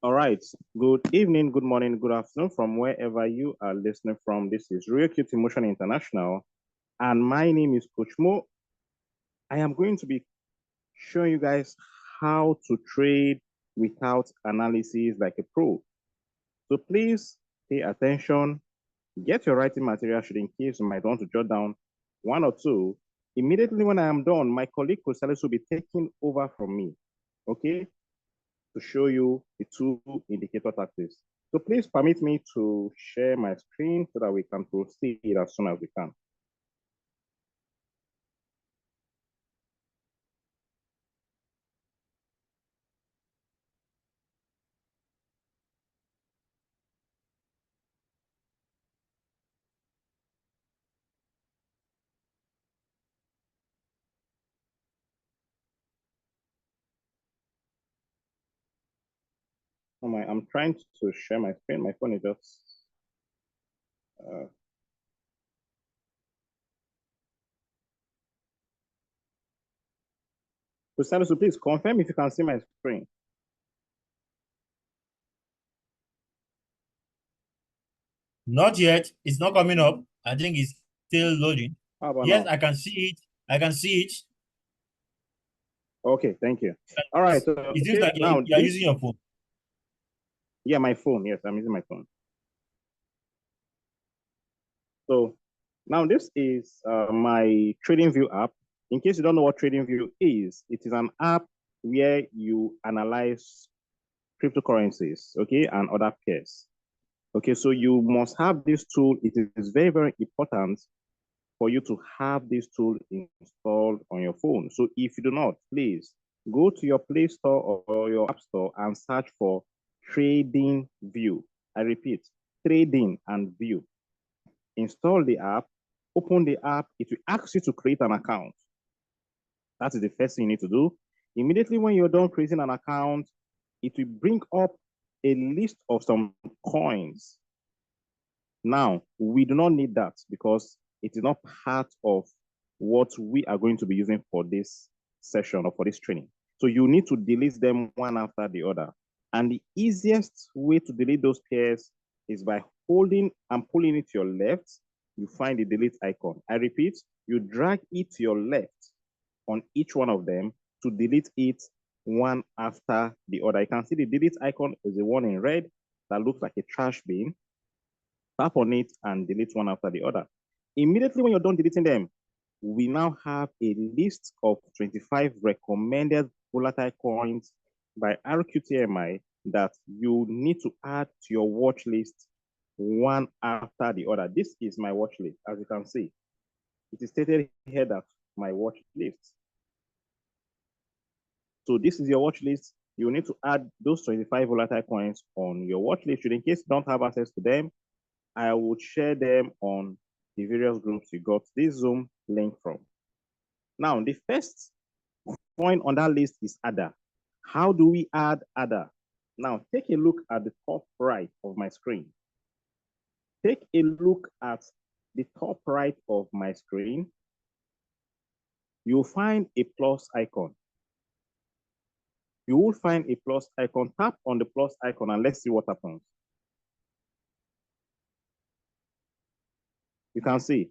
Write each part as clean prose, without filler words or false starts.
All right. Good evening, good morning, good afternoon from wherever you are listening from. This is Real Cute Emotion International, and my name is Coach Mo. I am going to be showing you guys how to trade without analysis like a pro. So please pay attention, get your writing material should in case you might want to jot down one or two. Immediately when I am done, my colleague Cosalis will be taking over from me. Okay? To show you the two indicator tactics. So please permit me to share my screen so that we can proceed as soon as we can. I'm trying to share my screen. My phone is just uh, so please confirm if you can see my screen. Not yet. It's not coming up. I think it's still loading. How about Yes, now? I can see it. I can see it. Okay, thank you. All right, so It seems okay, like now you're using your phone. yeah, my phone. Yes, I'm using my phone. So now this is my TradingView app. In case you don't know what TradingView is, it is an app where you analyze cryptocurrencies, okay, and other pairs. Okay, so you must have this tool. It is very, very important for you to have this tool installed on your phone. So if you do not, please go to your Play Store or your App Store and search for Trading View. I repeat, Trading and View. Install the app, open the app. It will ask you to create an account. That is the first thing you need to do. Immediately when you're done creating an account, it will bring up a list of some coins. Now, we do not need that because it is not part of what we are going to be using for this session or for this training. So you need to delete them one after the other. And the easiest way to delete those pairs is by holding and pulling it to your left. You find the delete icon. I repeat, you drag it to your left on each one of them to delete it one after the other. You can see the delete icon is the one in red that looks like a trash bin. Tap on it and delete one after the other. Immediately when you're done deleting them, we now have a list of 25 recommended volatile coins by RQTMI that you need to add to your watch list one after the other. This is my watch list, as you can see. It is stated here that my watch list. So this is your watch list. You need to add those 25 volatile coins on your watch list. In case you don't have access to them, I would share them on the various groups you got this Zoom link from. Now, the first point on that list is ADA. How do we add ADA? Now, take a look at the top right of my screen. Take a look at the top right of my screen. You'll find a plus icon. You will find a plus icon. Tap on the plus icon and let's see what happens. You can see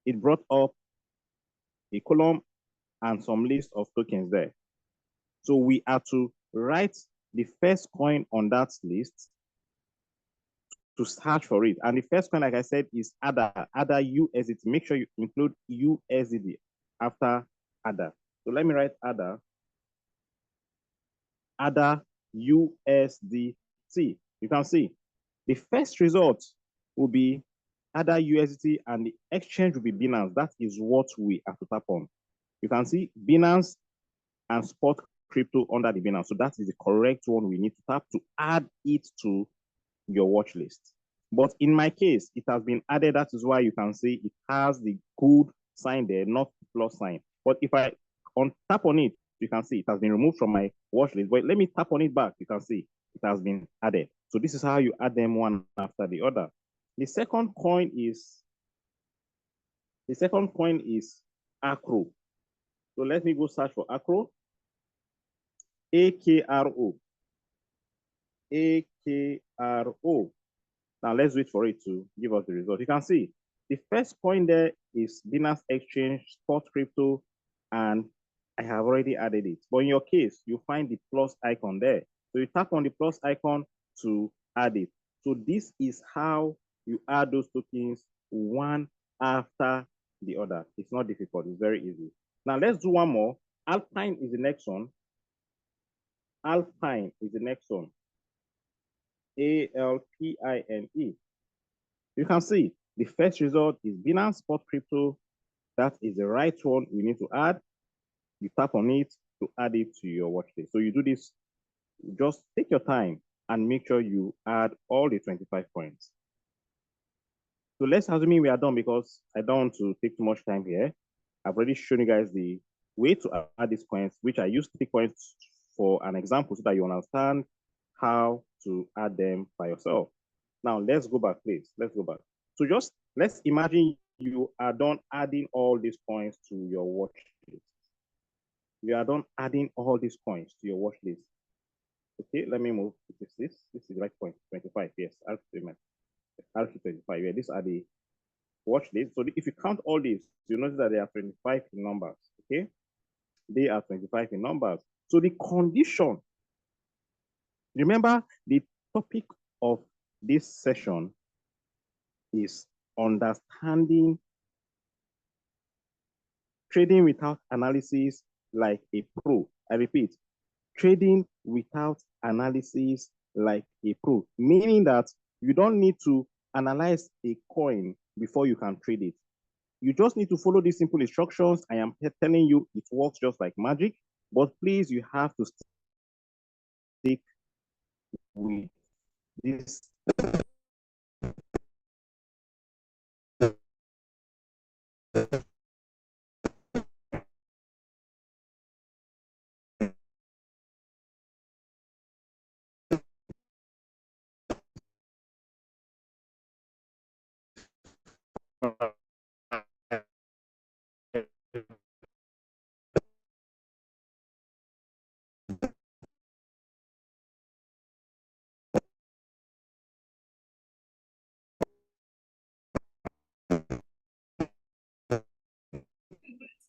it brought up a column and some list of tokens there. So we are to write the first coin on that list to search for it. And the first coin, like I said, is ADA USDT. Make sure you include USDT after ADA. So let me write ADA USDT. You can see the first result will be ADA USDT and the exchange will be Binance. That is what we have to tap on. You can see Binance and spot crypto under the Binance. So that is the correct one we need to tap to add it to your watch list. But in my case, it has been added. That is why you can see it has the good sign there, not the plus sign. But if I tap on it, you can see it has been removed from my watch list. But let me tap on it back. You can see it has been added. So this is how you add them one after the other. The second coin is Acro. So let me go search for Acro. AKRO. AKRO. Now let's wait for it to give us the result. You can see the first point there is Binance Exchange, Spot Crypto, and I have already added it. But in your case, you find the plus icon there. So you tap on the plus icon to add it. So this is how you add those tokens one after the other. It's not difficult. It's very easy. Now let's do one more. Alpine is the next one. Alpine is the next one. ALPINE. You can see the first result is Binance Spot Crypto. That is the right one you need to add. You tap on it to add it to your watch list. So you do this, just take your time and make sure you add all the 25 points. So let's assume we are done because I don't want to take too much time here. I've already shown you guys the way to add these points, which I use 3 points for an example so that you understand how to add them by yourself. Now let's go back, please. Let's go back. So just let's imagine you are done adding all these points to your watch list. You are done adding all these points to your watch list. Okay, let me move. This is the right point, 25. Yes, RQ25. Yeah, these are the watch list. So if you count all these, you notice that they are 25 in numbers. Okay, they are 25 in numbers. So the condition, remember the topic of this session is understanding trading without analysis like a pro. I repeat, trading without analysis like a pro, meaning that you don't need to analyze a coin before you can trade it. You just need to follow these simple instructions. I am telling you, it works just like magic, but please, you have to stick with this.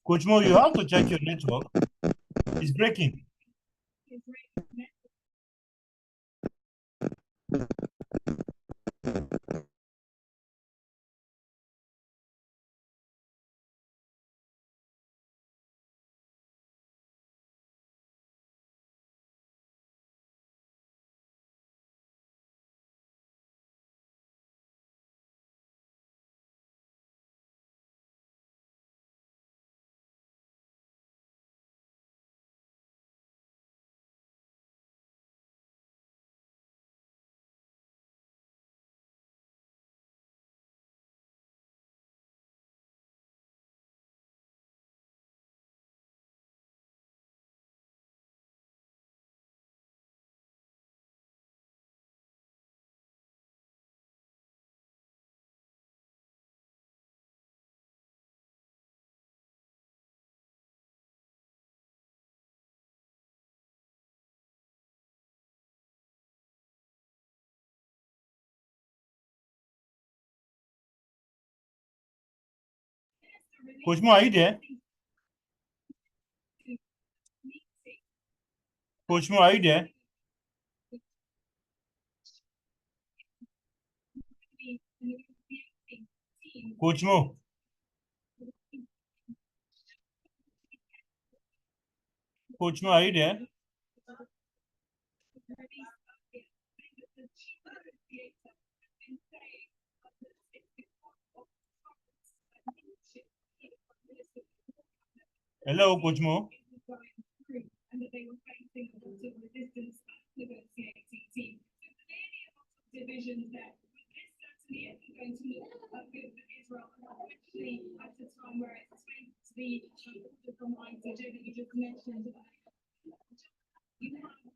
Coach Mo, you have to check your network. It's breaking. Coach Mo, are you there? Coach Mo, are you there? Coach Mo. Coach Mo, are you there? Hello, Coach Mo.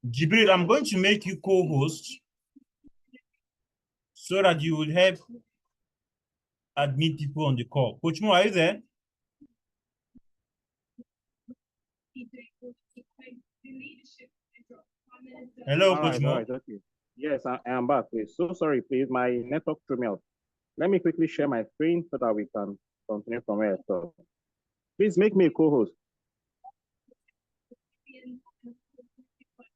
Jibril, I'm going to make you co-host so that you will help admit people on the call. Coach Mo, are you there? Hello, All Coach right, all Mo. right, okay. Yes, I am back, please. So sorry, please. My network threw me out. Let me quickly share my screen so that we can continue from here. So please make me a co-host.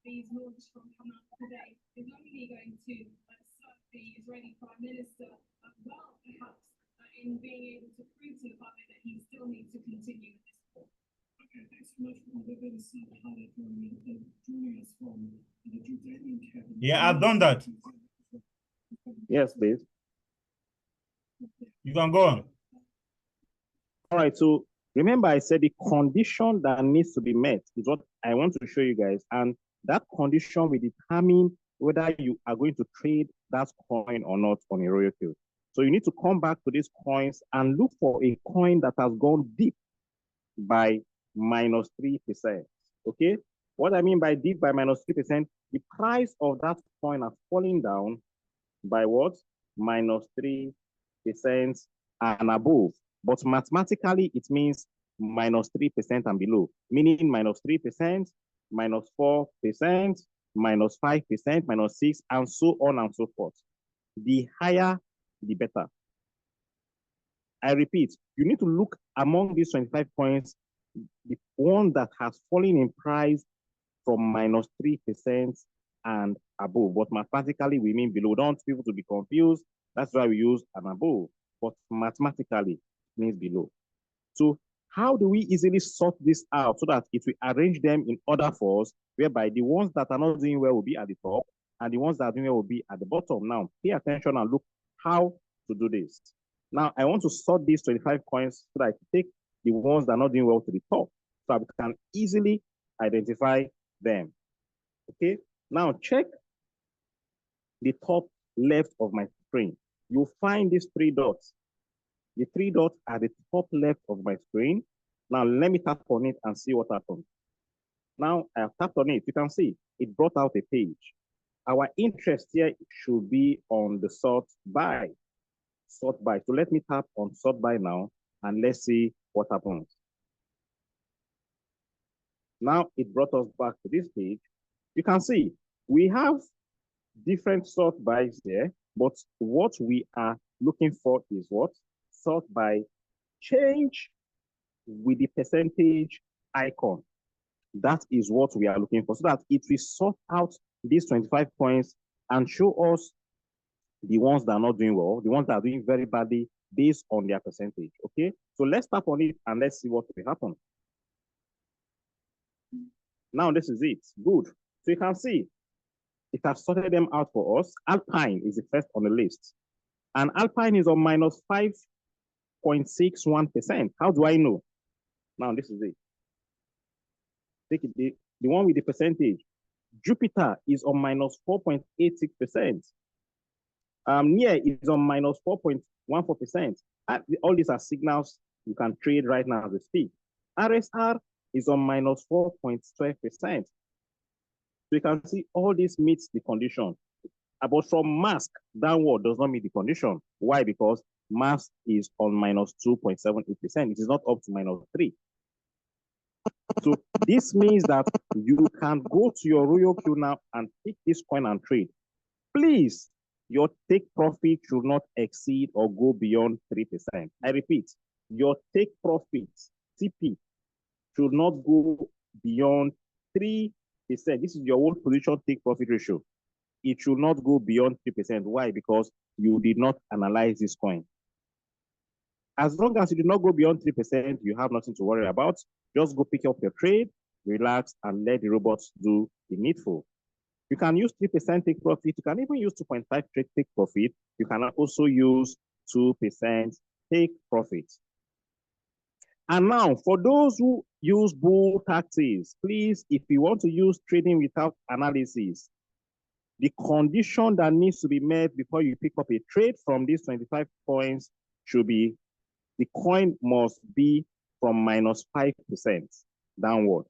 These launch from Hamas today is only going to serve the Israeli Prime Minister well, perhaps, in being able to prove to the public that he still needs to continue with this war. Okay, thanks so much for the BBC highlight joining us from the Jordanian cabinet. Yeah, I've done that. Yes, please. You can go on. All right, so remember I said the condition that needs to be met is what I want to show you guys. And that condition will determine whether you are going to trade that coin or not on a royal field. So you need to come back to these coins and look for a coin that has gone deep by minus 3%. Okay? What I mean by deep by minus 3%, the price of that coin has fallen down by what? Minus 3% and above. But mathematically, it means minus 3% and below, meaning minus 3%, minus 4%, minus 5%, minus 6%, and so on and so forth. The higher, the better. I repeat, you need to look among these 25 coins, the one that has fallen in price from minus 3% and above. But mathematically, we mean below. Don't want people to be confused. That's why we use an above. But mathematically, it means below. So how do we easily sort this out so that it will arrange them in order for us, whereby the ones that are not doing well will be at the top and the ones that are doing well will be at the bottom? Now, pay attention and look how to do this. Now, I want to sort these 25 coins so that I can take the ones that are not doing well to the top so I can easily identify them. Okay, now check the top left of my screen. You'll find these 3 dots. The 3 dots are the top left of my screen. Now let me tap on it and see what happens. Now I have tapped on it. You can see it brought out a page. Our interest here should be on the sort by. Sort by. So let me tap on sort by now and let's see what happens. Now it brought us back to this page. You can see we have different sort bys there, but what we are looking for is what? Sort by change with the percentage icon. That is what we are looking for, so that it will sort out these 25 points and show us the ones that are not doing well, the ones that are doing very badly based on their percentage. Okay, so let's tap on it and let's see what will happen. Now this is it. Good. So you can see it has sorted them out for us. Alpine is the first on the list, and Alpine is on minus 5.61%. How do I know? Now this is it. Take it, the one with the percentage. Jupiter is on minus 4.86%. Near is on minus 4.14%. All these are signals you can trade right now as we speak. RSR is on minus 4.12%. So you can see all this meets the condition. But from mask downward does not meet the condition. Why? Because mask is on minus 2.78%. It is not up to minus 3. So this means that you can go to your Royal Q now and pick this coin and trade. Please, your take profit should not exceed or go beyond 3%. I repeat, your take profit, TP, should not go beyond 3%. This is your whole position take profit ratio. It should not go beyond 3%. Why? Because you did not analyze this coin. As long as you did not go beyond 3%, you have nothing to worry about. Just go pick up your trade, relax, and let the robots do the needful. You can use 3% take profit. You can even use 2.5 take profit. You can also use 2% take profit. And now, for those who use bull tactics, please, if you want to use trading without analysis, the condition that needs to be met before you pick up a trade from these 25 points should be the coin must be from minus 5% downward.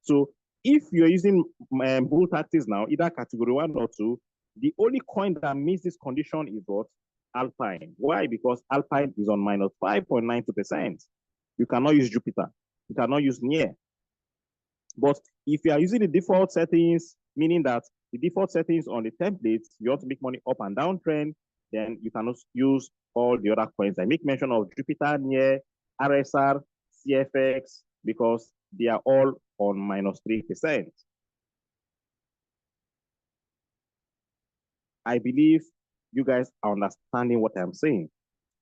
So if you're using bull tactics now, either category 1 or 2, the only coin that meets this condition is what? Alpine. Why? Because Alpine is on minus 5.92%. You cannot use Jupiter. You cannot use Near. But if you are using the default settings, meaning that the default settings on the templates, you want to make money up and down trend, then you can also use all the other coins. I make mention of Jupiter, NIR, RSR, CFX, because they are all on -3%. I believe you guys are understanding what I'm saying.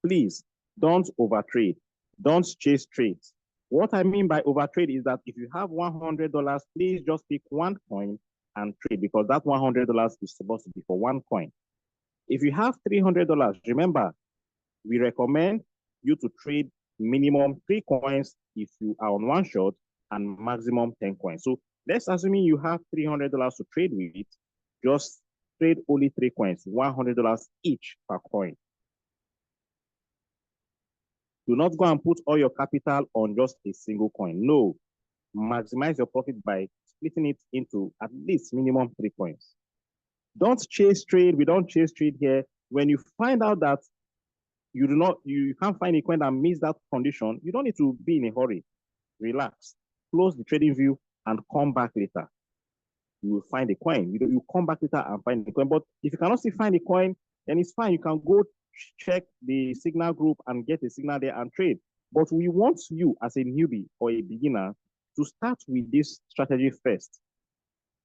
Please don't overtrade. Don't chase trades. What I mean by overtrade is that if you have $100, please just pick one coin and trade, because that $100 is supposed to be for one coin. If you have $300, remember, we recommend you to trade minimum 3 coins if you are on one shot and maximum 10 coins. So let's assume you have $300 to trade with, just trade only 3 coins, $100 each per coin. Do not go and put all your capital on just a single coin. No, maximize your profit by splitting it into at least minimum 3 coins. Don't chase trade. We don't chase trade here. When you find out that you can't find a coin that meets that condition, you don't need to be in a hurry. Relax, close the trading view and come back later. You will find a coin. You come back later and find the coin. But if you cannot still find a coin, then it's fine. You can go check the signal group and get a signal there and trade. But we want you as a newbie or a beginner to start with this strategy first.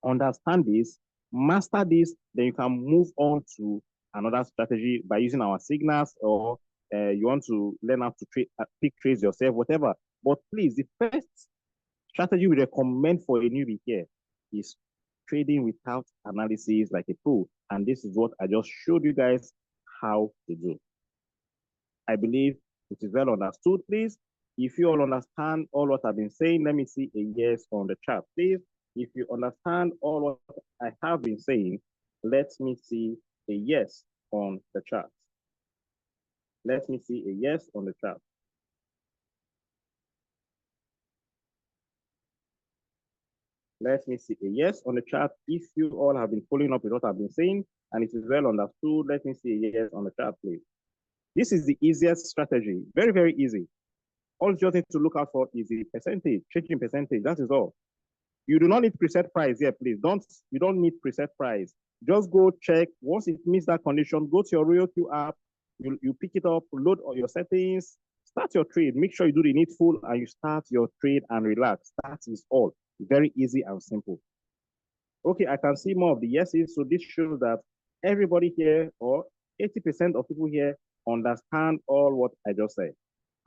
Understand this, master this, then you can move on to another strategy by using our signals, or you want to learn how to trade, pick trades yourself, whatever. But please, the first strategy we recommend for a newbie here is trading without analysis like a pro. And this is what I just showed you guys how to do. I believe it is well understood, please. If you all understand all what I've been saying, let me see a yes on the chat, please. If you understand all what I have been saying, let me see a yes on the chat. Let me see a yes on the chat. Let me see a yes on the chat. If you all have been following up with what I've been saying and it is well understood, let me see a yes on the chat, please. This is the easiest strategy. Very, very easy. All you just need to look out for is the percentage, changing percentage. That is all. You do not need preset price here, please. You don't need preset price. Just go check. Once it meets that condition, go to your RoyalQ app. You pick it up, load all your settings, start your trade. Make sure you do the needful and you start your trade and relax. That is all. Very easy and simple. Okay, I can see more of the yeses. So this shows that everybody here, or 80% of people here, understand all what I just said.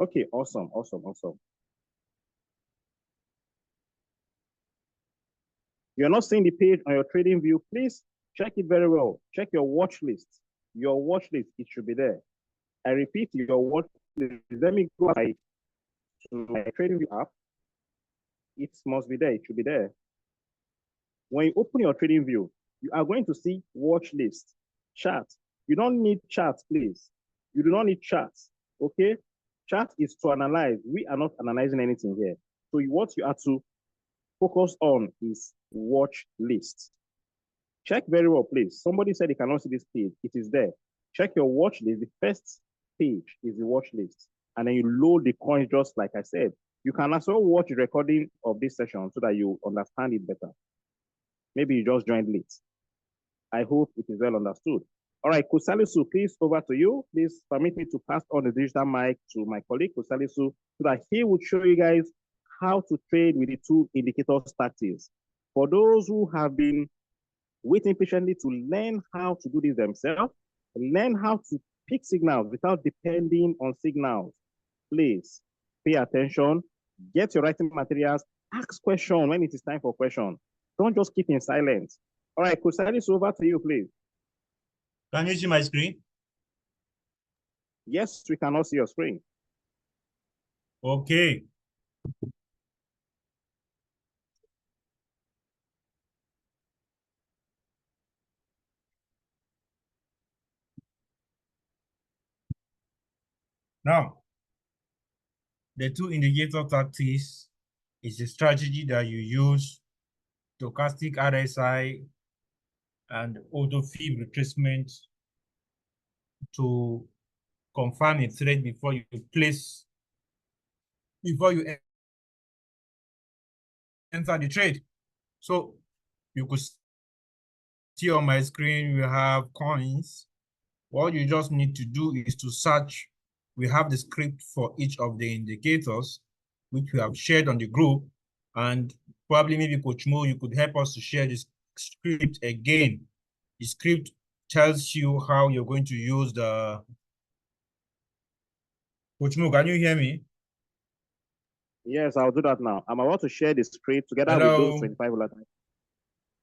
Okay, awesome, awesome, awesome. You're not seeing the page on your trading view, please check it very well. Check your watch list. Your watch list, it should be there. I repeat, your watch list. Let me go to my trading view app. It must be there. It should be there. When you open your trading view, you are going to see watch list, chart. You don't need charts, please. You do not need charts, okay? Chart is to analyze. We are not analyzing anything here. So what you have to focus on is watch list. Check very well, please. Somebody said they cannot see this page. It is there. Check your watch list. The first page is the watch list. And then you load the coins just like I said. You can also watch the recording of this session so that you understand it better. Maybe you just joined late. I hope it is well understood. All right, Kusalisu, please over to you. Please permit me to pass on the digital mic to my colleague, Kusalisu, so that he would show you guys how to trade with the 2 indicator tactics. For those who have been waiting patiently to learn how to do this themselves, learn how to pick signals without depending on signals, please pay attention, get your writing materials, ask questions when it is time for question. Don't just keep in silence. All right, Kusalisu, over to you, please. Can you see my screen? Yes, we cannot see your screen. Okay. Now, the 2 indicator tactics is a strategy that you use stochastic RSI and auto fib retracement to confirm a trade before you enter the trade. So you could see on my screen, we have coins. What you just need to do is to search. We have the script for each of the indicators, which we have shared on the group. And probably maybe Coach Mo, you could help us to share this script again. The script tells you how you're going to use the... Coach Mo, can you hear me? Yes, I'll do that now. I'm about to share the script together with Hello? those 25 volatile.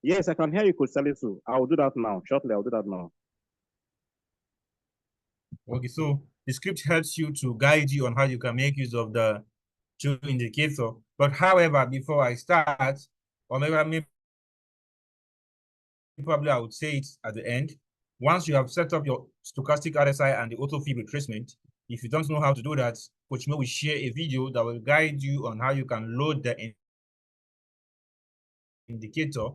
Yes, I can hear you, Coach Salisu. I'll do that now. Shortly, I'll do that now. Okay, so the script helps you to guide you on how you can make use of the two indicator. But however, before I start, or maybe probably I would say it at the end, once you have set up your stochastic RSI and the auto fib retracement, if you don't know how to do that, Coach Mo will share a video that will guide you on how you can load the indicator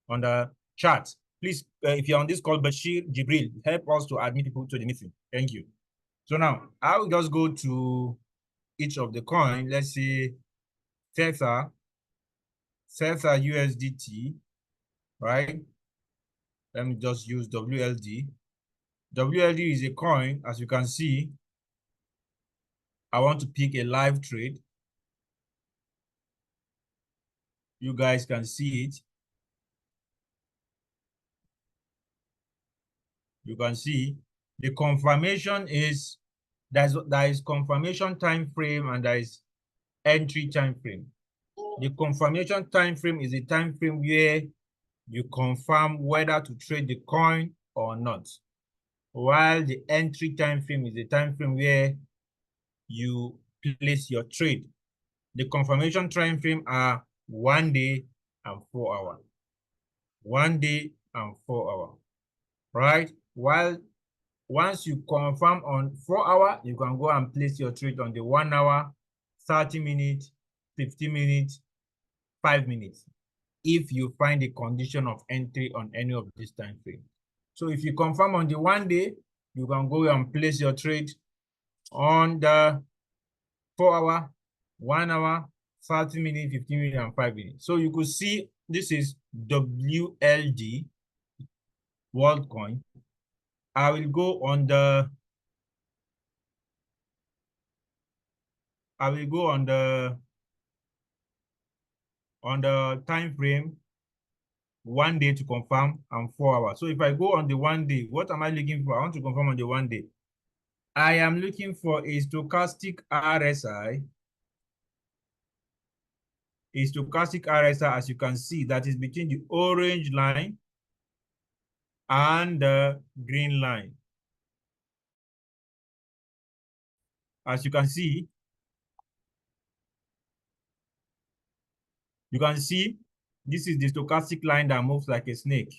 on the chat. Please, if you're on this call, Bashir Jibril, help us to admit people to the meeting. Thank you. So now I will just go to each of the coin. Let's say Theta USDT, right? Let me just use WLD. WLD is a coin, as you can see. I want to pick a live trade. You guys can see it. You can see the confirmation is there is confirmation time frame and there is entry time frame. The confirmation time frame is a time frame where you confirm whether to trade the coin or not, while the entry time frame is a time frame where you place your trade. The confirmation time frame are 1 day and 4 hours. 1 day and 4 hours, right? While once you confirm on 4 hours, you can go and place your trade on the 1 hour, 30 minutes, 50 minutes, 5 minutes, if you find a condition of entry on any of these time frames. So if you confirm on the 1 day, you can go and place your trade on the 4 hour, 1 hour, 30 minutes, 15 minutes, and 5 minutes. So you could see this is WLD, WorldCoin. I will go on the time frame 1 day to confirm and 4 hours. So if I go on the 1 day, what am I looking for? I want to confirm on the 1 day. I am looking for a stochastic RSI. A stochastic RSI, as you can see, that is between the orange line and the green line. As you can see, this is the stochastic line that moves like a snake.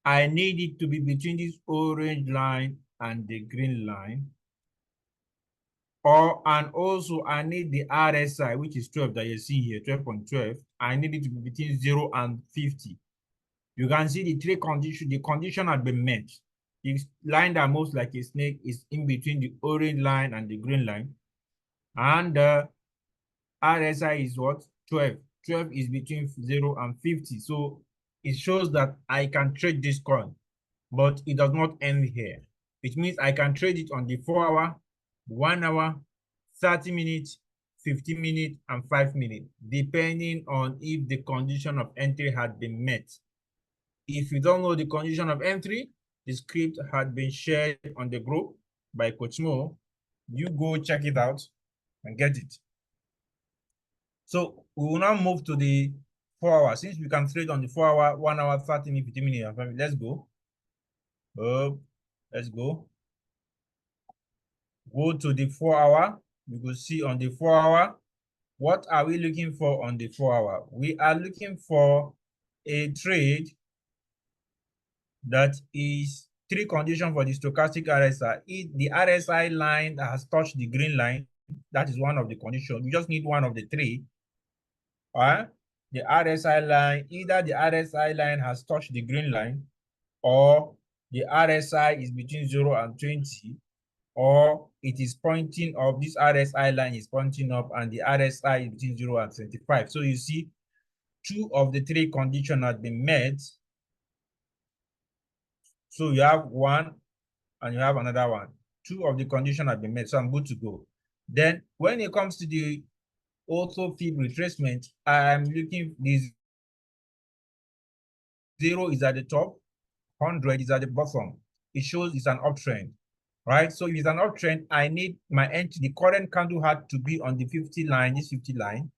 I need it to be between this orange line and the green line. And also I need the RSI, which is 12 that you see here, 12.12. I need it to be between 0 and 50. You can see the three conditions. The condition has been met. The line that moves like a snake is in between the orange line and the green line. And the RSI is what? 12. 12 is between 0 and 50. So it shows that I can trade this coin, but it does not end here. It means I can trade it on the 4 hour, 1 hour, 30 minutes, 15 minutes, and 5 minutes, depending on if the condition of entry had been met. If you don't know the condition of entry, the script had been shared on the group by Coach Mo. You go check it out and get it. So we will now move to the 4 hours. Since we can trade on the 4 hour, 1 hour, 30 minutes, 15 minutes, and 5 minutes, let's go. Let's go. Go to the 4 hour. You will see on the 4 hour, what are we looking for on the 4 hour? We are looking for a trade that is three conditions for the stochastic RSI. If the RSI line has touched the green line, that is one of the conditions. We just need one of the three. The RSI line, either the RSI line has touched the green line, or the RSI is between 0 and 20, or it is pointing up, this RSI line is pointing up and the RSI is between 0 and 25. So you see 2 of the 3 conditions have been met. So you have one and you have another one. 2 of the conditions have been met, so I'm good to go. Then when it comes to the auto fib retracement, I'm looking, this 0 is at the top, 100 is at the bottom. It shows it's an uptrend, right? So if it's an uptrend, I need my entry, the current candle had to be on the 50 line, this 50 line,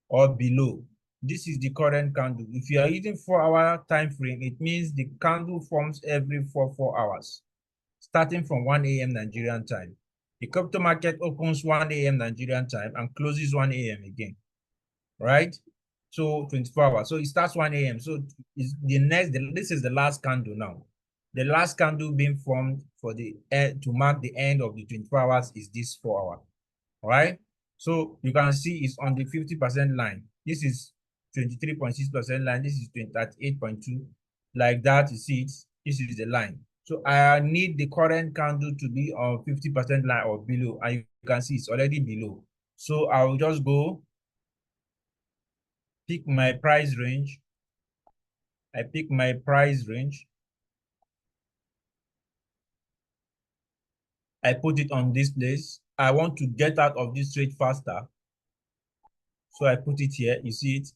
or below. This is the current candle. If you are using 4-hour time frame, it means the candle forms every 4 hours, starting from 1 a.m. Nigerian time. The crypto market opens 1 a.m. Nigerian time and closes 1 a.m. again, right? So 24 hours. So it starts 1 a.m. So is this is the last candle now. The last candle being formed for the to mark the end of the 24 hours is this 4 hour, right? So you can see it's on the 50% line. This is 23.6% line. This is 38.2. Like that, you see it. This is the line. So I need the current candle to be on 50% line or below. And you can see it's already below. So I will just go pick my price range. I pick my price range. I put it on this place. I want to get out of this trade faster. So I put it here. You see it?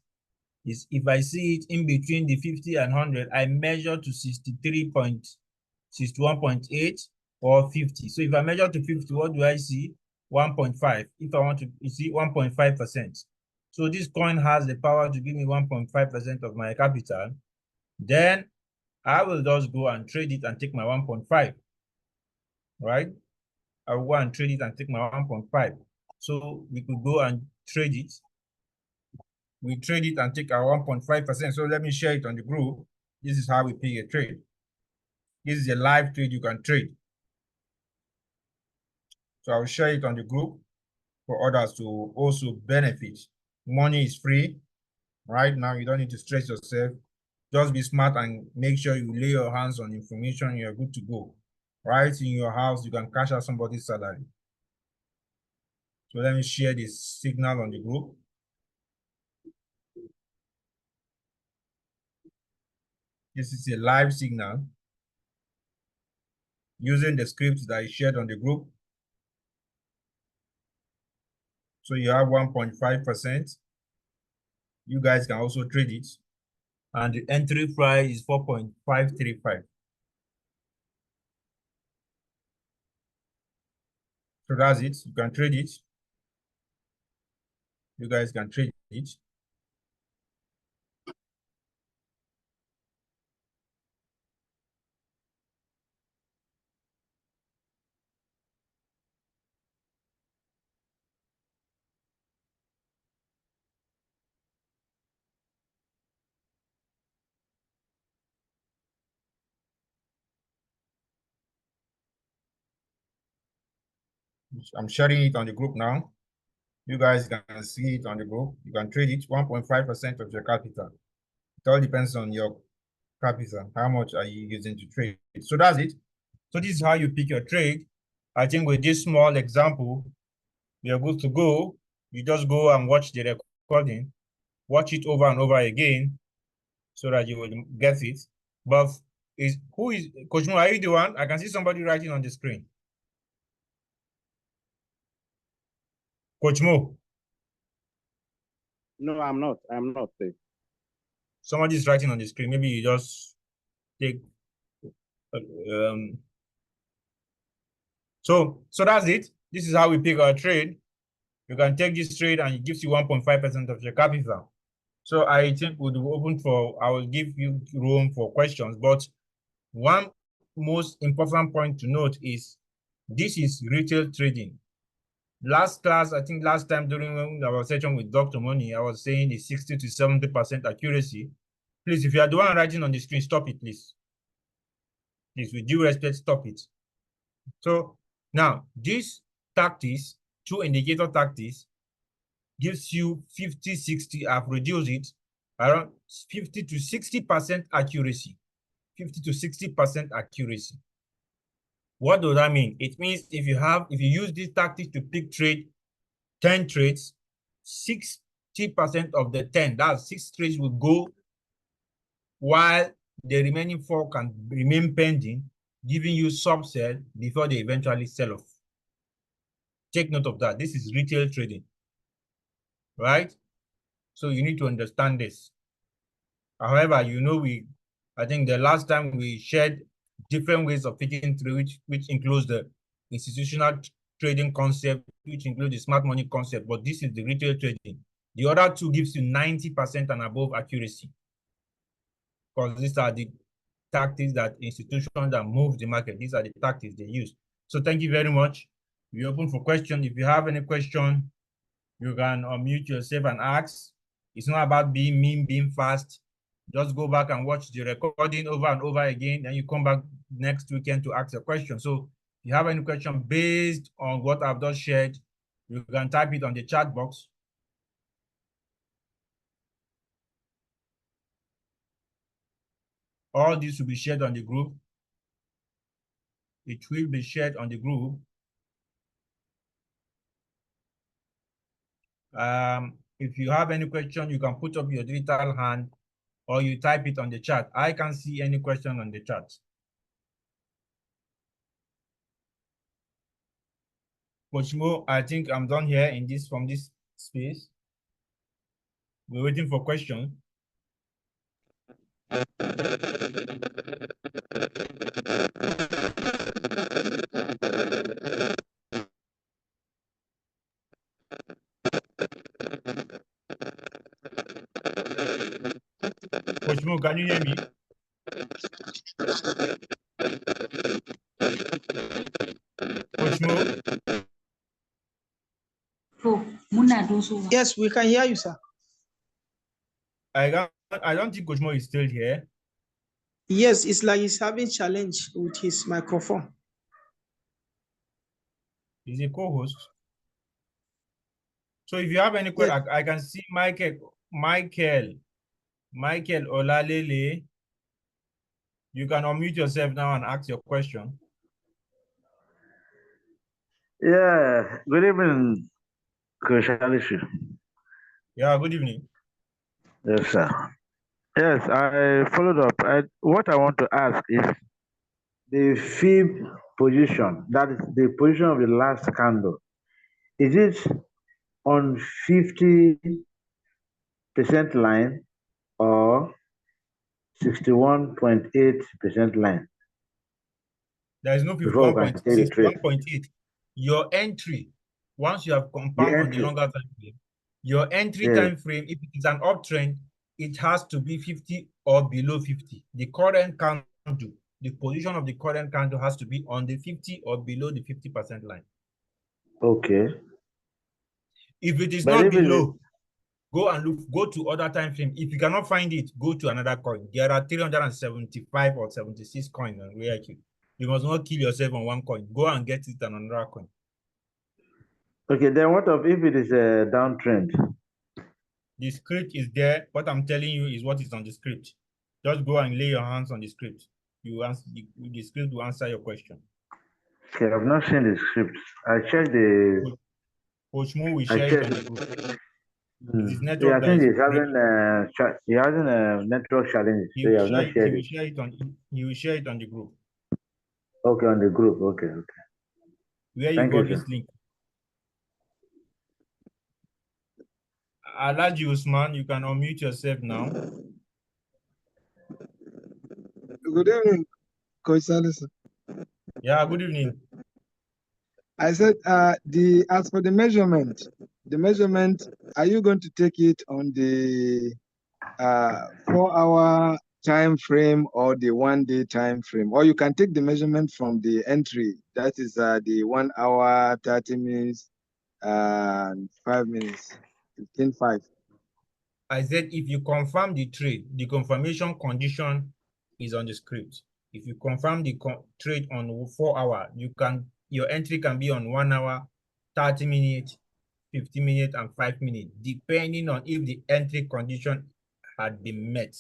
Is if I see it in between the 50 and 100, I measure to 61.8 or 50. So if I measure to 50, what do I see? 1.5. If I want to, you see 1.5%. So this coin has the power to give me 1.5% of my capital. Then I will just go and trade it and take my 1.5, right? I will go and trade it and take my 1.5. So we could go and trade it. We trade it and take our 1.5%. So let me share it on the group. This is how we pick a trade. This is a live trade you can trade. So I'll share it on the group for others to also benefit. Money is free. Right now, you don't need to stress yourself. Just be smart and make sure you lay your hands on information. You're good to go. Right in your house, you can cash out somebody's salary. So let me share this signal on the group. This is a live signal using the script that I shared on the group. So you have 1.5%. You guys can also trade it. And the entry price is 4.535. So that's it. You can trade it. You guys can trade it. I'm sharing it on the group now. You guys can see it on the group. You can trade it 1.5% of your capital. It all depends on your capital. How much are you using to trade? So that's it. So this is how you pick your trade. I think with this small example, you're good to go. You just go and watch the recording, watch it over and over again so that you will get it. But who is Coach Mo? Are you the one? I can see somebody writing on the screen. Coach Mo. No, I'm not. I'm not. Somebody is writing on the screen. Maybe you just take. So that's it. This is how we pick our trade. You can take this trade and it gives you 1.5% of your capital. So I think we'll be open for, I will give you room for questions. But one most important point to note is this is retail trading. Last class, I think last time during our session with Dr. Money, I was saying the 60 to 70% accuracy. Please, if you are the one writing on the screen, stop it, please. Please, with due respect, stop it. So now, this tactics, 2 indicator tactics, gives you 50, 60, I've reduced it, around 50 to 60% accuracy. 50 to 60% accuracy. What does that mean? It means if you use these tactics to pick 10 trades, 60% of the 10, that's 6 trades will go, while the remaining 4 can remain pending, giving you subsell before they eventually sell off. Take note of that. This is retail trading, right? So you need to understand this. However, I think the last time we shared different ways of picking through, which includes the institutional trading concept, which includes the smart money concept, but this is the retail trading. The other 2 gives you 90% and above accuracy, because these are the tactics that institutions that move the market, these are the tactics they use. So thank you very much. We're open for questions. If you have any question, you can unmute yourself and ask. It's not about being mean, being fast. Just go back and watch the recording over and over again, and you come back next weekend to ask a question. So if you have any question based on what I've just shared, you can type it on the chat box. All this will be shared on the group. It will be shared on the group. If you have any question, you can put up your digital hand or you type it on the chat. I can't see any question on the chat. Coach Mo, I think I'm done here from this space. We're waiting for questions. Coach Mo, can you hear me? Coach Mo? Yes, we can hear you, sir. I don't think Coach Mo is still here. Yes, it's like he's having challenge with his microphone. He's a co-host. So if you have any question, I can see Michael Olalele. You can unmute yourself now and ask your question. Yeah, good evening, Coach Alicia. Yeah, good evening. Yes, sir. Yes, I followed up. What I want to ask is the fib position, that is the position of the last candle. Is it on 50% line or 61.8% line? There is no 51.8. Your entry, once you have compound on the longer time frame, your entry time frame, if it is an uptrend, it has to be 50 or below 50. The current candle, the position of the current candle has to be on the 50 or below the 50% line. Okay. If it is not below, go to other time frame. If you cannot find it, go to another coin. There are 375 or 76 coins on RealQ. You must not kill yourself on one coin. Go and get it on another coin. Okay, then what if it is a downtrend? The script is there. What I'm telling you is what is on the script. Just go and lay your hands on the script. The script will answer your question. Okay, I've not seen the script. I checked the... Coach Mo will share it on the group. Yeah, I think he's having a network challenge. He will share it on the group. Okay, on the group. Okay. Where you got this link? Alhaji Usman, you can unmute yourself now. Good evening, Coach Salisa. Yeah, good evening. I said, as for the measurement, are you going to take it on the 4-hour time frame or the 1-day time frame? Or you can take the measurement from the entry, that is the 1 hour, 30 minutes, and 5 minutes, 15:5. I said, if you confirm the trade, the confirmation condition is on the script. If you confirm the trade on 4 hour, your entry can be on 1 hour, 30 minutes, 50 minutes, and 5 minutes, depending on if the entry condition had been met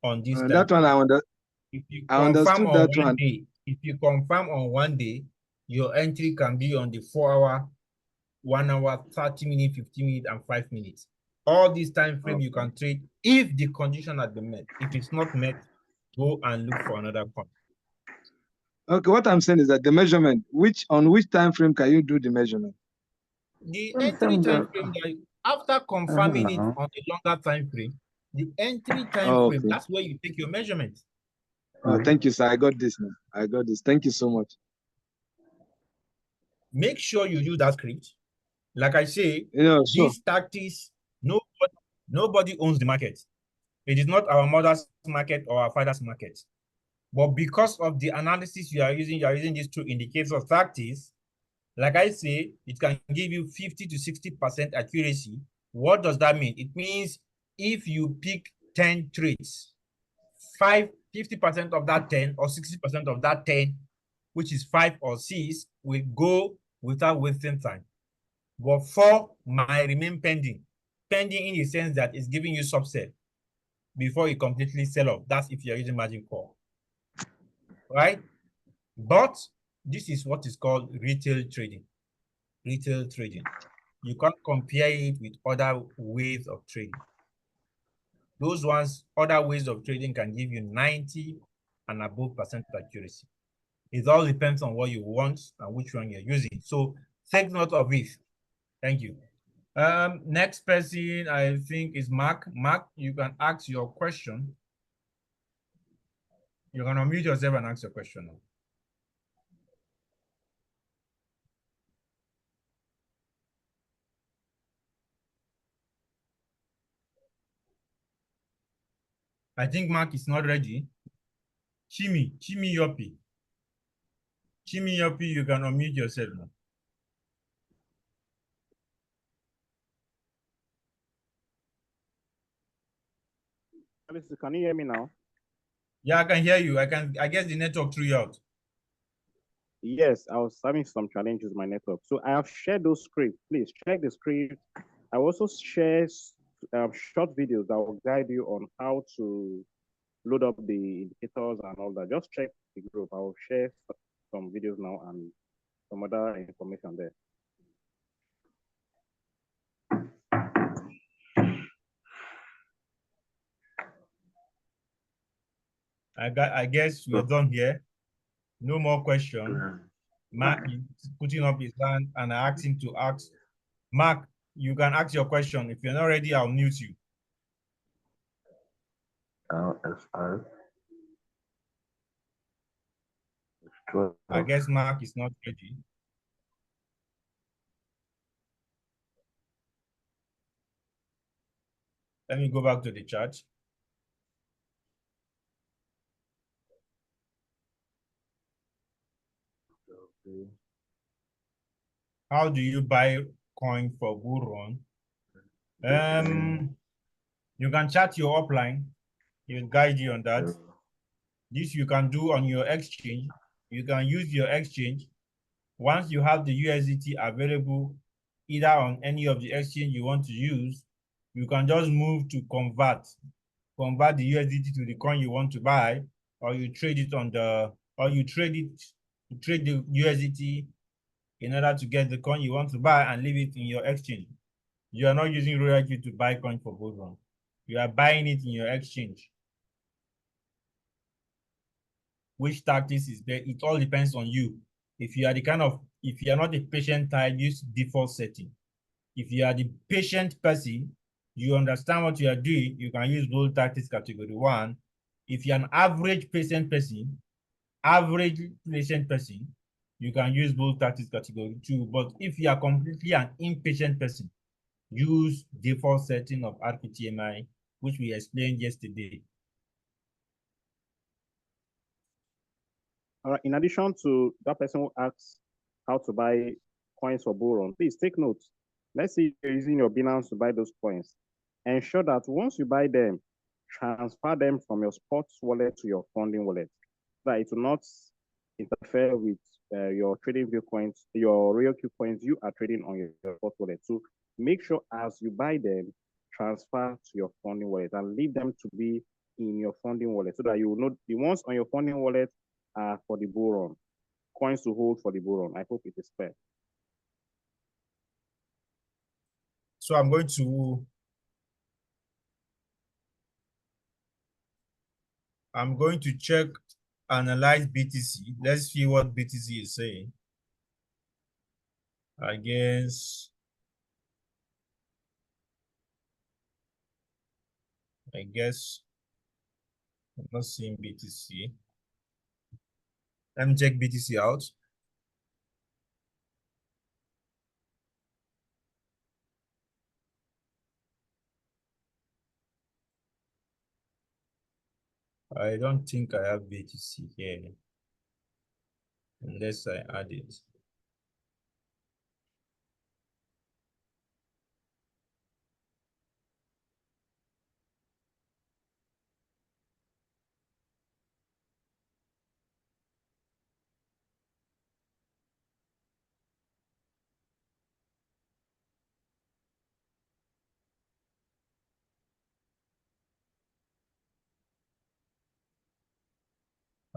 on this time. That one I If you understood confirm on that one one. day, If you confirm on one day, your entry can be on the 4 hour, 1 hour, 30 minutes, 15 minutes, and 5 minutes. All these time frame you can trade if the condition has been met. If it's not met, go and look for another coin. Okay, what I'm saying is that the measurement, on which time frame can you do the measurement? The Well, entry same time there. frame, after confirming it Uh-huh. on a longer time frame, the entry time Oh, frame, okay. that's where you take your measurement. Oh, thank you, sir. I got this now. I got this. Thank you so much. Make sure you use that script. Like I say, Sure. these tactics, nobody owns the market. It is not our mother's market or our father's market. But because of the analysis you are using these two indicators of tactics. Like I say, it can give you 50 to 60% accuracy. What does that mean? It means if you pick 10 trades, 50% of that 10 or 60% of that 10, which is 5 or 6, will go without wasting time. But 4 might remain pending. Pending in the sense that it's giving you subset before you completely sell off. That's if you're using margin call. Right? But this is what is called retail trading. Retail trading. You can't compare it with other ways of trading. Those ones, other ways of trading can give you 90 and above % accuracy. It all depends on what you want and which one you're using. So take note of it. Thank you. Next person, I think, is Mark. Mark, you can ask your question. You're going to unmute yourself and ask your question now. I think Mark is not ready. Chimi Yopi, you can unmute yourself now. Can you hear me now? Yeah, I can hear you. I guess the network threw you out. Yes, I was having some challenges with my network. So I have shared those scripts. Please check the script. I also share short videos that will guide you on how to load up the indicators and all that. Just check the group. I will share some videos now and some other information there. I guess we're done here. No more question. Mark is putting up his hand and I asked him to ask. Mark, you can ask your question. If you're not ready, I'll mute you. LSR. I guess Mark is not ready. Let me go back to the chat. How do you buy coin for bull run? You can chat your upline. He'll guide you on that. This you can do on your exchange. You can use your exchange. Once you have the USDT available, either on any of the exchange you want to use, you can just move to convert the USDT to the coin you want to buy, or you trade it trade the USDT in order to get the coin you want to buy and leave it in your exchange. You are not using RoyalQ to buy coin for bull run. You are buying it in your exchange. Which tactics is there? It all depends on you. If you are not a patient type, use default setting. If you are the patient person, you understand what you are doing, you can use bold tactics category 1. If you're an average patient person, you can use bold tactics category 2. But if you are completely an impatient person, use default setting of RPTMI, which we explained yesterday. All right. In addition to that person who asks how to buy coins for bull run, please take note. Let's say you're using your Binance to buy those coins. Ensure that once you buy them, transfer them from your sports wallet to your funding wallet. That it will not interfere with your trading view coins, your RoyalQ coins you are trading on your sports wallet. So make sure as you buy them, transfer to your funding wallet and leave them to be in your funding wallet so that you will know the ones on your funding wallet are for the bull run. Coins to hold for the bull run. I hope it is fair. So I'm going to check, analyze BTC. Let's see what BTC is saying. I guess I'm not seeing BTC. Let me check BTC out. I don't think I have BTC here, unless I add it.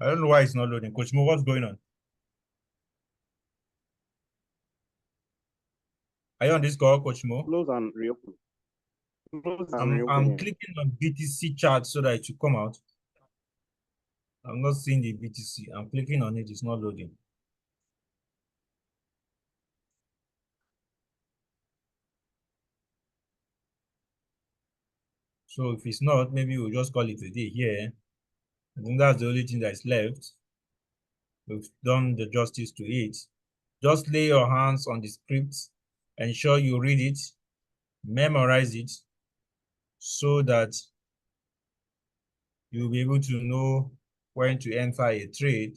I don't know why it's not loading. Coach Mo, what's going on? Are you on this call, Coach Mo? Close and reopen. I'm clicking on BTC chart so that it should come out. I'm not seeing the BTC. I'm clicking on it. It's not loading. So if it's not, maybe we'll just call it a day here. I think that's the only thing that's left. We've done the justice to it. Just lay your hands on the script, ensure you read it, memorize it, so that you'll be able to know when to enter a trade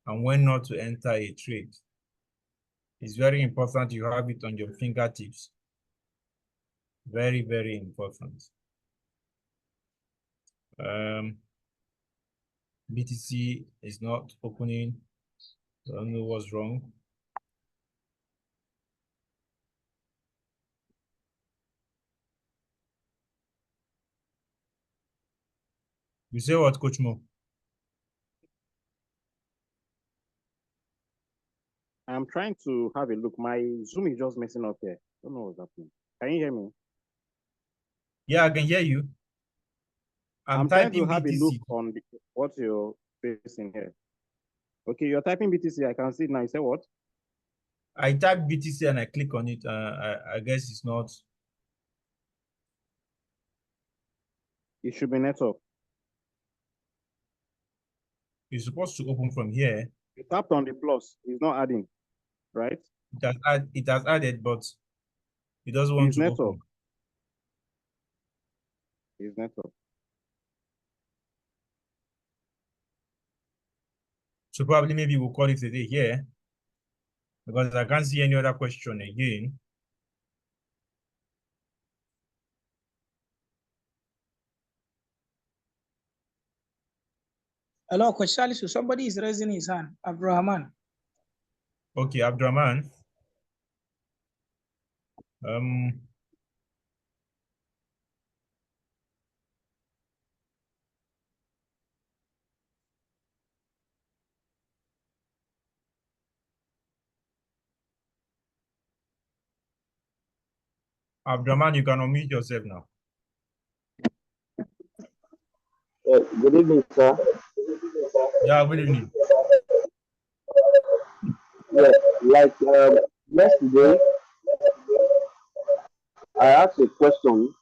and when not to enter a trade. It's very important you have it on your fingertips. Very, very important. BTC is not opening. I don't know what's wrong. You say what, Coach Mo? I'm trying to have a look. My Zoom is just messing up here. I don't know what's happening. Can you hear me? Yeah, I can hear you. I'm trying to typing have BTC. a look on what you're facing here. Okay, you're typing BTC. I can see it now. You say what? I type BTC and I click on it. I guess it's not. It should be network. It's supposed to open from here. You tapped on the plus. It's not adding, right? It has added, but it doesn't want It's to network. open. It's network. So probably maybe we'll call it a day here, because I can't see any other question again. Hello, Coach Salisu. Somebody is raising his hand. Abdurrahman. Okay, Abdurrahman. Abdurrahman, you can unmute yourself now. Good evening, sir. Yeah, good evening. Yeah, like yesterday, I asked a question,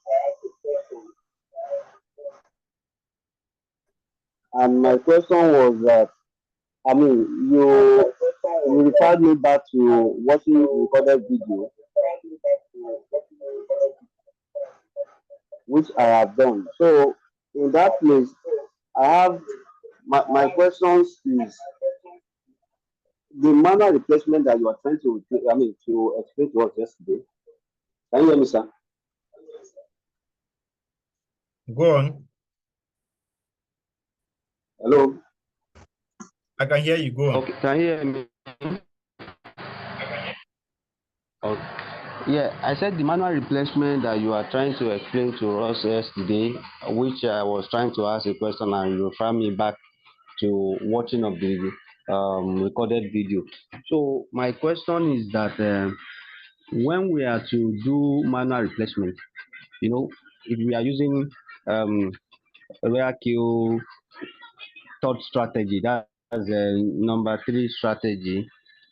and my question was that, I mean, you referred me back to watching recorded video, which I have done. So in that place, I have my questions is the manual replacement that you are trying to, to explain to us yesterday. Can you hear me, sir? Go on. Hello? I can hear you. Go on. Okay, can you hear me? Okay. Yeah, I said the manual replacement that you are trying to explain to us yesterday, which I was trying to ask a question and you refer me back to watching of the recorded video. So my question is that when we are to do manual replacement, if we are using rear kill third strategy, that's number 3 strategy.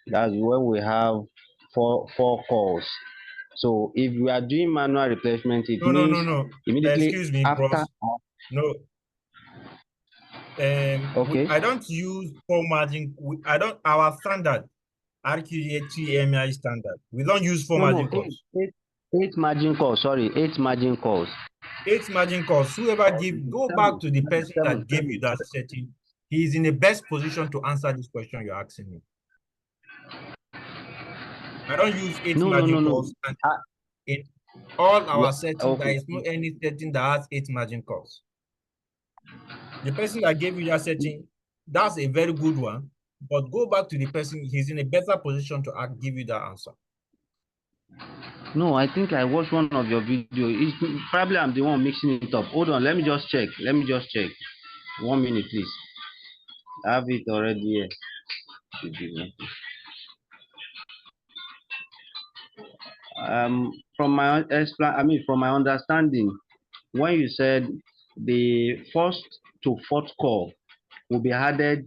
That's when we have four calls. So if we are doing manual replacement, it means No. immediately Excuse me, after. bros. No. Okay. I don't use 4 margin. I don't. Our standard RQA3 MI standard. We don't use 4 margin calls. Eight margin calls. Sorry, 8 margin calls. 8 margin calls. Whoever go back to the person that gave you that setting. He is in the best position to answer this question you're asking me. I don't use 8 margin calls. And in all our settings, there is no any setting that has 8 margin calls. The person that gave you that setting, that's a very good one. But go back to the person, he's in a better position to give you that answer. No, I think I watched one of your videos. Probably I'm the one mixing it up. Hold on, let me just check. 1 minute, please. I have it already here. From my understanding, when you said the first to fourth call will be added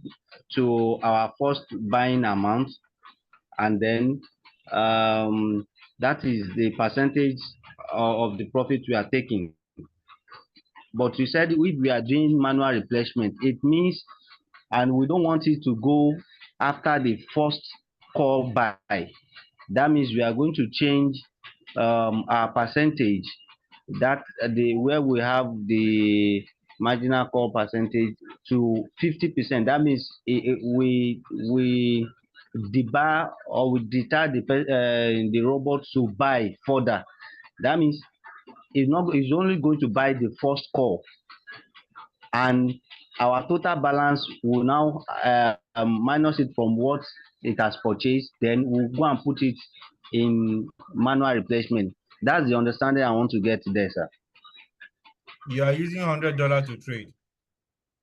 to our first buying amount, and then that is the percentage of the profit we are taking. But you said if we are doing manual replacement, it means, and we don't want it to go after the first call buy. That means we are going to change our percentage, that where we have the marginal call percentage to 50%. That means we debar or we deter the robot to buy further. That means it's only going to buy the first call, and our total balance will now minus it from what it has purchased. Then we'll go and put it in manual replacement. That's the understanding I want to get there, sir. You are using $100 to trade,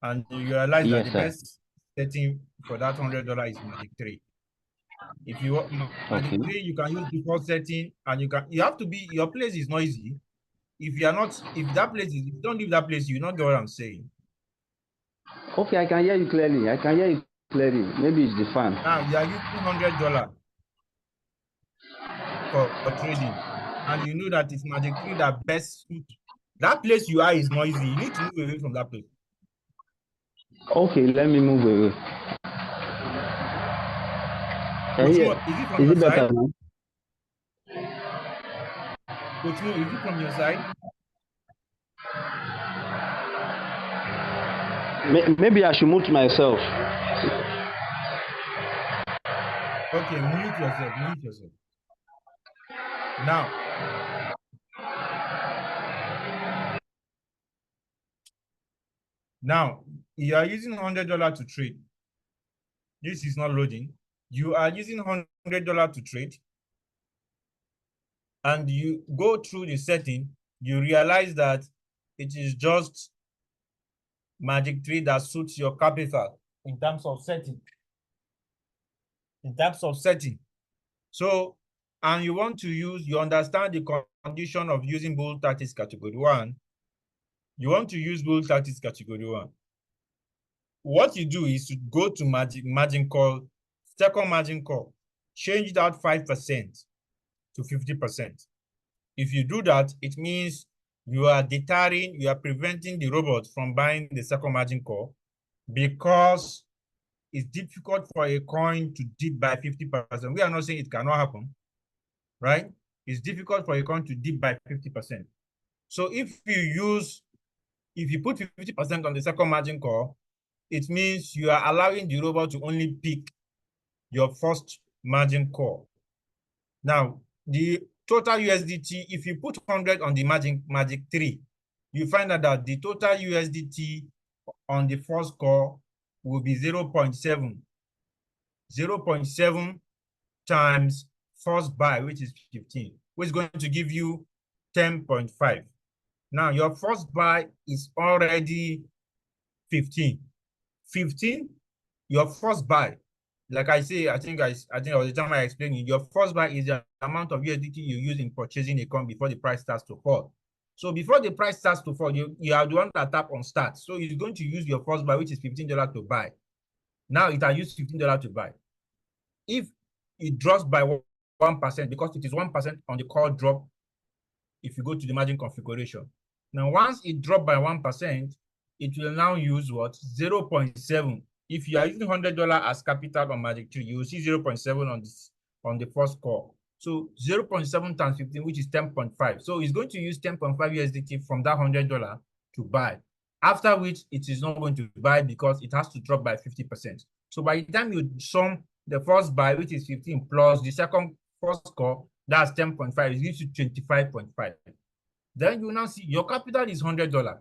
and you realize that the best setting for that $100 is Magic 3. If you want Magic 3, you can use default setting, and you have to be, your place is noisy. If that place is, if you don't leave that place, you not get what I'm saying. Okay, I can hear you clearly. Maybe it's the fan. Now you are using $100 for trading, and you know that it's Magic 3 that best suit. That place you are is noisy. You need to move away from that place. Okay, let me move away. Is it from your side? Better now? Coach Mo, is it from your side? Maybe I should mute myself. Okay, mute yourself. Now, you are using $100 to trade. This is not loading. You are using $100 to trade, and you go through the setting, you realize that it is just Magic 3 that suits your capital in terms of setting. So, and you want to you understand the condition of using bull tactics category 1. You want to use bull tactics category 1. What you do is to go to margin call, second margin call, change that 5% to 50%. If you do that, it means you are preventing the robot from buying the second margin call, because it's difficult for a coin to dip by 50%. We are not saying it cannot happen, right? It's difficult for a coin to dip by 50%. So if you put 50% on the second margin call, it means you are allowing the robot to only pick your first margin call. Now, the total USDT, if you put 100 on the Magic 3, you find out that the total USDT on the first call will be 0.7. 0.7 times first buy, which is 15, which is going to give you 10.5. Now, your first buy is already 15. 15, your first buy. Like I say, I think all the time I explain it, your first buy is the amount of USDT you use in purchasing a coin before the price starts to fall. So before the price starts to fall, you are the one that tap on start. So you're going to use your first buy, which is $15 to buy. Now it has used $15 to buy. If it drops by 1%, because it is 1% on the call drop, if you go to the margin configuration. Now, once it dropped by 1%, it will now use what? 0.7. If you are using $100 as capital on Magic Tree, you will see 0.7 on the first call. So 0.7 times 15, which is 10.5. So it's going to use 10.5 USDT from that $100 to buy. After which it is not going to buy because it has to drop by 50%. So by the time you sum the first buy, which is 15, plus the first call, that's 10.5, it gives you 25.5. Then you now see your capital is $100.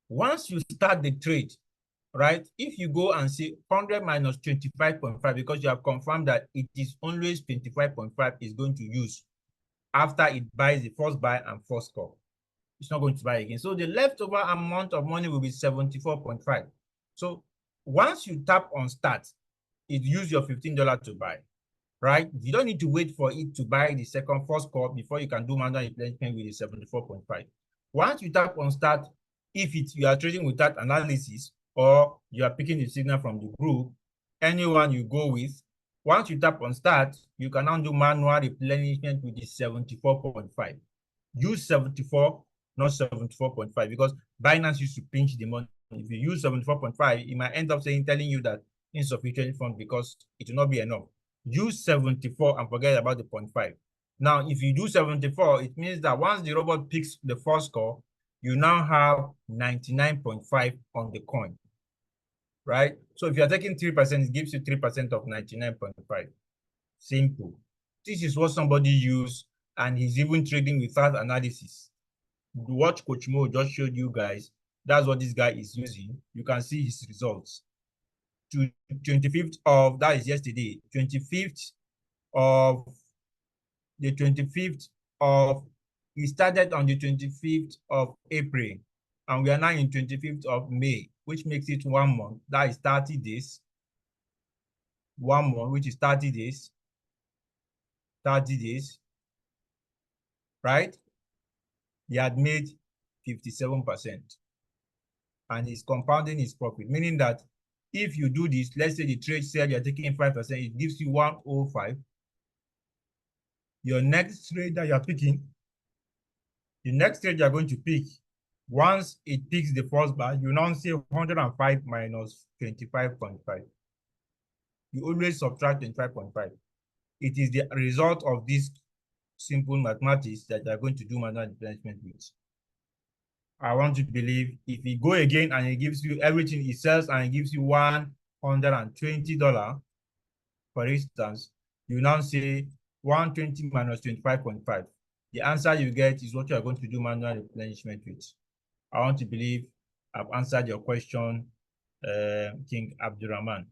Once you start the trade, right? If you go and say 100 minus 25.5, because you have confirmed that it is always 25.5 is going to use after it buys the first buy and first call. It's not going to buy again. So the leftover amount of money will be 74.5. So once you tap on start, it use your $15 to buy, right? You don't need to wait for it to buy the first call before you can do manual replenishment with the 74.5. Once you tap on start, if you are trading without analysis or you are picking the signal from the group, anyone you go with, once you tap on start, you can now do manual replenishment with the 74.5. Use 74, not 74.5, because Binance used to pinch the money. If you use 74.5, it might end up telling you that insufficient funds because it will not be enough. Use 74 and forget about the 0.5. Now, if you do 74, it means that once the robot picks the first call, you now have 99.5 on the coin, right? So if you're taking 3%, it gives you 3% of 99.5. Simple. This is what somebody used, and he's even trading without analysis. What Coach Mo just showed you guys, that's what this guy is using. You can see his results. To 25th of, that is yesterday, 25th of, he started on the 25th of April, and we are now in 25th of May, which makes it 1 month. That is 30 days. 1 month, which is 30 days. 30 days, right? He had made 57%. And he's compounding his profit, meaning that if you do this, let's say the trade sale, you're taking 5%, it gives you 105. Your next trade that you're picking, the next trade you're going to pick, once it picks the first bar, you now say 105 minus 25.5. You always subtract 25.5. It is the result of this simple mathematics that you're going to do manual replenishment with. I want to believe if you go again and it gives you everything it sells and it gives you $120, for instance, you now say 120 minus 25.5. The answer you get is what you are going to do manual replenishment with. I want to believe I've answered your question, King Abdurrahman.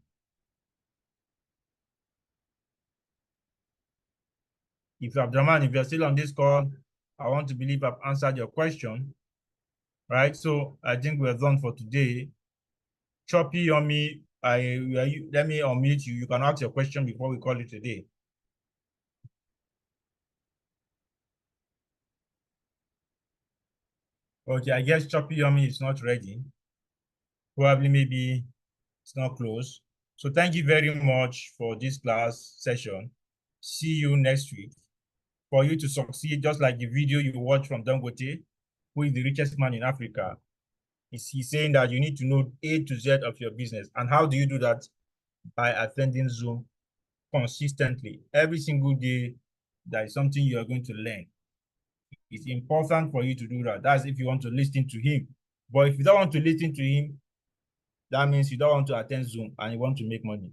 If you're still on this call, I want to believe I've answered your question. Right, so I think we're done for today. Choppy Yomi, let me unmute you. You can ask your question before we call it today. Okay, I guess Choppy Yomi is not ready. Probably maybe it's not close. So thank you very much for this class session. See you next week. For you to succeed, just like the video you watched from Dangote, who is the richest man in Africa, he's saying that you need to know A to Z of your business. And how do you do that? By attending Zoom consistently. Every single day, there is something you are going to learn. It's important for you to do that. That's if you want to listen to him. But if you don't want to listen to him, that means you don't want to attend Zoom and you want to make money.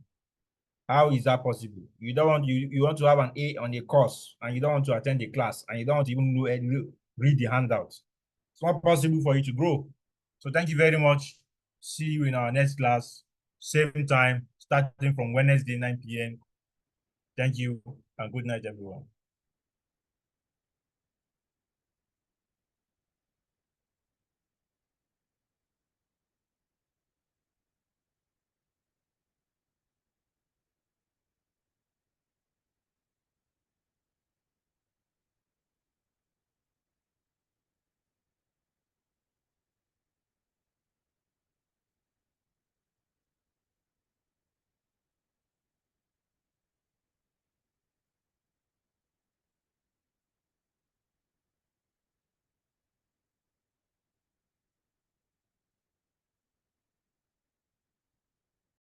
How is that possible? You want to have an A on a course and you don't want to attend the class and you don't want to even read the handouts. It's not possible for you to grow. So thank you very much. See you in our next class, same time, starting from Wednesday, 9 p.m. Thank you and good night, everyone.